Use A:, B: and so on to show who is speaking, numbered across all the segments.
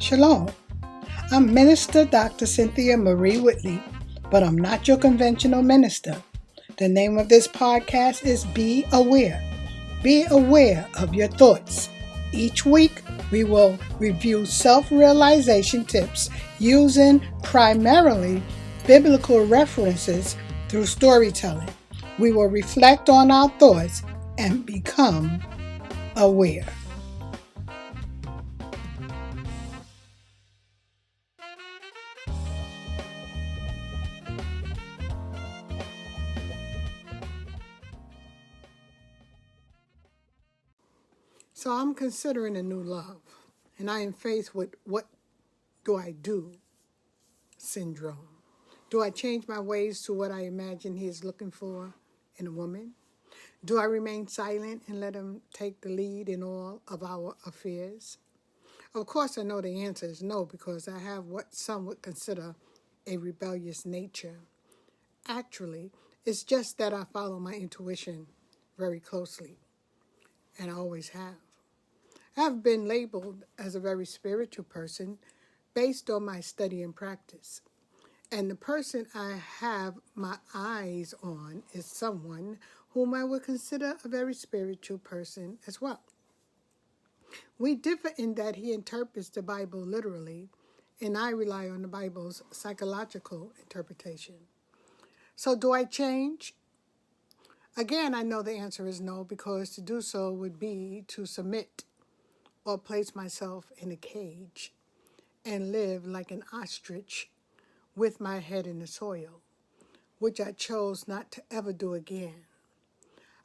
A: Shalom. I'm Minister Dr. Cynthia Marie Whitley, but I'm not your conventional minister. The name of this podcast is Be Aware. Be aware of your thoughts. Each week, we will review self-realization tips using primarily biblical references through storytelling. We will reflect on our thoughts and become aware. So I'm considering a new love, and I am faced with what do I do syndrome. Do I change my ways to what I imagine he is looking for in a woman? Do I remain silent and let him take the lead in all of our affairs? Of course, I know the answer is no, because I have what some would consider a rebellious nature. Actually, it's just that I follow my intuition very closely, and I always have. I've been labeled as a very spiritual person based on my study and practice. And the person I have my eyes on is someone whom I would consider a very spiritual person as well. We differ in that he interprets the Bible literally, and I rely on the Bible's psychological interpretation. So do I change? Again, I know the answer is no, because to do so would be to submit or place myself in a cage and live like an ostrich with my head in the soil, which I chose not to ever do again.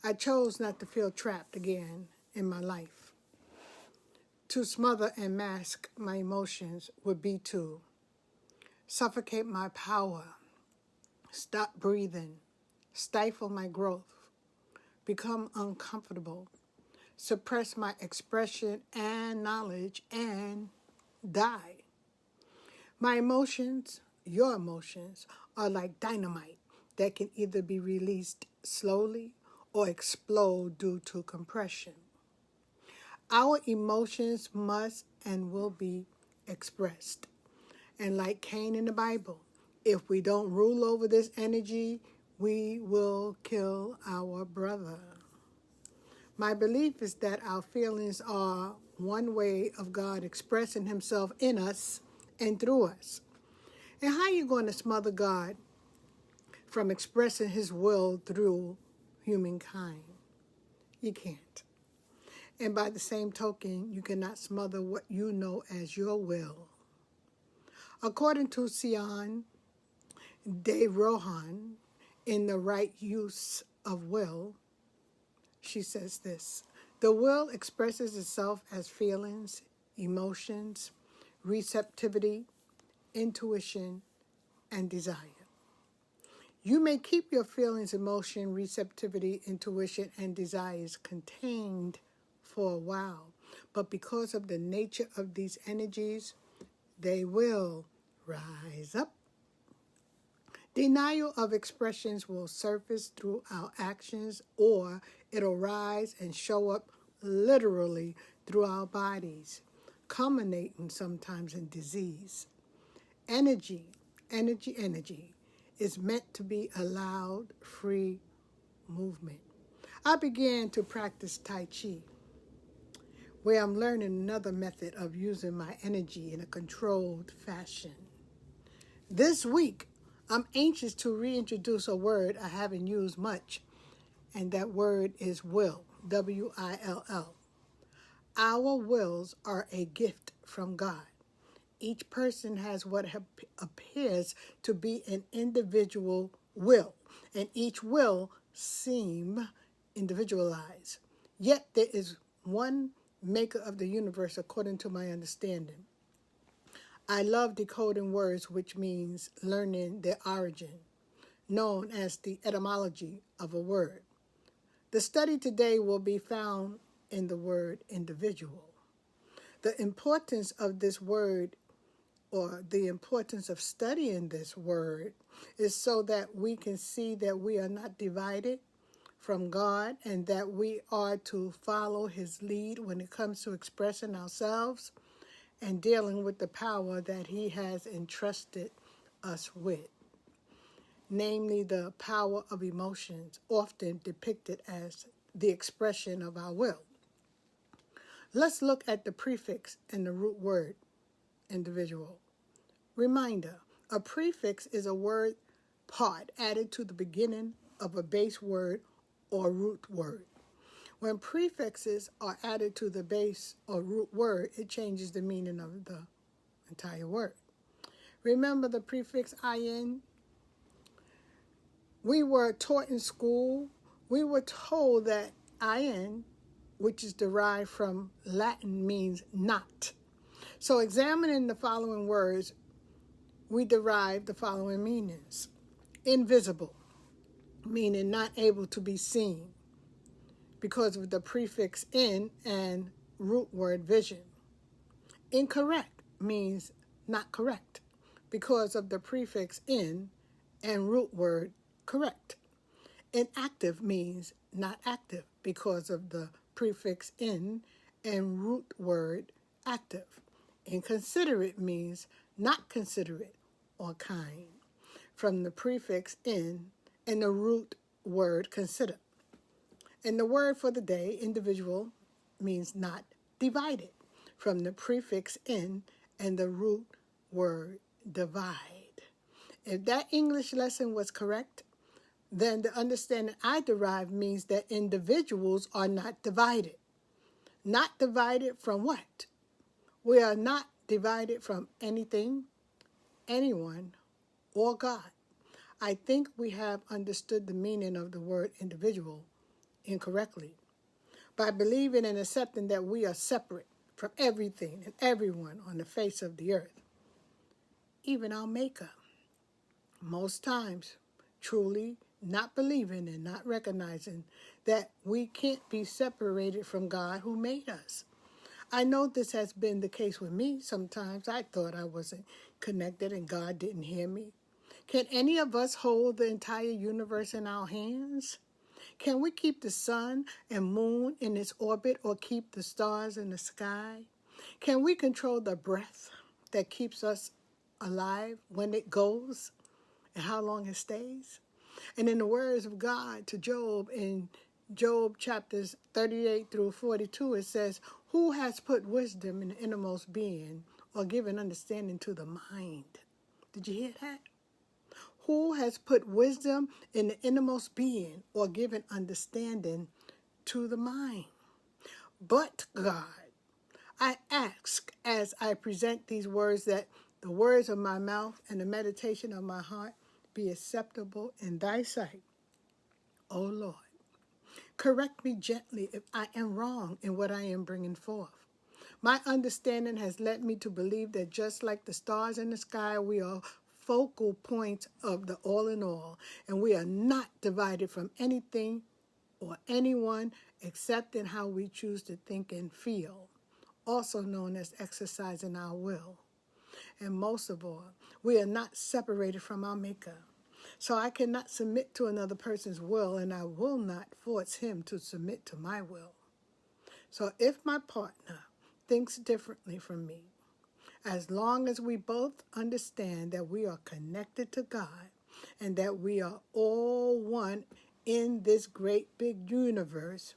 A: I chose not to feel trapped again in my life. To smother and mask my emotions would be to suffocate my power, stop breathing, stifle my growth, become uncomfortable, suppress my expression and knowledge, and die. My emotions, your emotions, are like dynamite that can either be released slowly or explode due to compression. Our emotions must and will be expressed. And like Cain in the Bible, if we don't rule over this energy, we will kill our brother. My belief is that our feelings are one way of God expressing himself in us and through us. And how are you going to smother God from expressing his will through humankind? You can't. And by the same token, you cannot smother what you know as your will. According to Sion de Rohan, in The Right Use of Will, she says this: the will expresses itself as feelings, emotions, receptivity, intuition, and desire. You may keep your feelings, emotion, receptivity, intuition, and desires contained for a while, but because of the nature of these energies, they will rise up. Denial of expressions will surface through our actions, or it'll rise and show up literally through our bodies, culminating sometimes in disease. Energy is meant to be allowed free movement. I began to practice Tai Chi, where I'm learning another method of using my energy in a controlled fashion. This week, I'm anxious to reintroduce a word I haven't used much, and that word is will, W-I-L-L. Our wills are a gift from God. Each person has what appears to be an individual will, and each will seem individualized. Yet there is one maker of the universe, according to my understanding. I love decoding words, which means learning their origin, known as the etymology of a word. The study today will be found in the word individual. The importance of this word, or the importance of studying this word, is so that we can see that we are not divided from God and that we are to follow his lead when it comes to expressing ourselves and dealing with the power that he has entrusted us with, namely the power of emotions, often depicted as the expression of our will. Let's look at the prefix and the root word individual. Reminder, a prefix is a word part added to the beginning of a base word or root word. When prefixes are added to the base or root word, it changes the meaning of the entire word. Remember the prefix in? We were taught in school, we were told that in, which is derived from Latin, means not. So examining the following words, we derive the following meanings. Invisible, meaning not able to be seen because of the prefix in and root word vision. Incorrect means not correct because of the prefix in and root word correct. Inactive means not active because of the prefix in and root word active. Inconsiderate means not considerate or kind from the prefix in and the root word consider. And the word for the day, individual, means not divided from the prefix in and the root word divide. If that English lesson was correct, then the understanding I derived means that individuals are not divided. Not divided from what? We are not divided from anything, anyone, or God. I think we have understood the meaning of the word individual incorrectly by believing and accepting that we are separate from everything and everyone on the face of the earth, even our Maker. Most times, truly not believing and not recognizing that we can't be separated from God who made us. I know this has been the case with me. Sometimes I thought I wasn't connected and God didn't hear me. Can any of us hold the entire universe in our hands? Can we keep the sun and moon in its orbit or keep the stars in the sky? Can we control the breath that keeps us alive when it goes and how long it stays? And in the words of God to Job in Job chapters 38 through 42, it says, "Who has put wisdom in the innermost being or given understanding to the mind?" Did you hear that? Who has put wisdom in the innermost being or given understanding to the mind? But God, I ask as I present these words that the words of my mouth and the meditation of my heart be acceptable in thy sight, O Lord. Correct me gently if I am wrong in what I am bringing forth. My understanding has led me to believe that just like the stars in the sky, we are focal points of the all in all, and we are not divided from anything or anyone except in how we choose to think and feel, also known as exercising our will. And most of all, we are not separated from our Maker. So I cannot submit to another person's will, and I will not force him to submit to my will. So if my partner thinks differently from me, as long as we both understand that we are connected to God and that we are all one in this great big universe,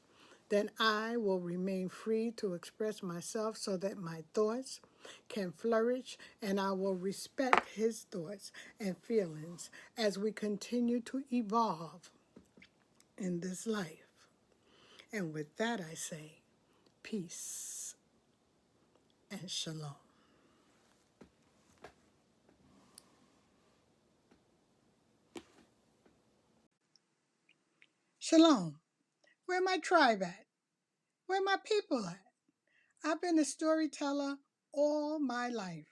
A: then I will remain free to express myself so that my thoughts can flourish, and I will respect his thoughts and feelings as we continue to evolve in this life. And with that I say, peace and shalom. Shalom. Where my tribe at? Where my people at? I've been a storyteller all my life.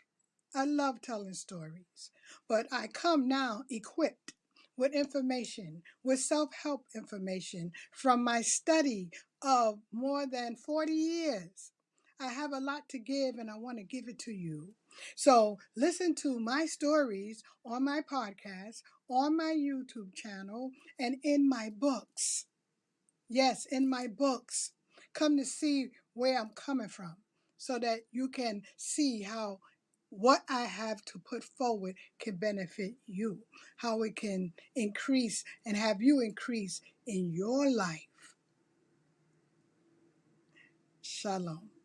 A: I love telling stories, but I come now equipped with information, with self-help information from my study of more than 40 years. I have a lot to give and I want to give it to you. So listen to my stories on my podcast, on my YouTube channel, and in my books. Yes, in my books. Come to see where I'm coming from. so that you can see how what I have to put forward can benefit you, how it can increase and have you increase in your life. Shalom.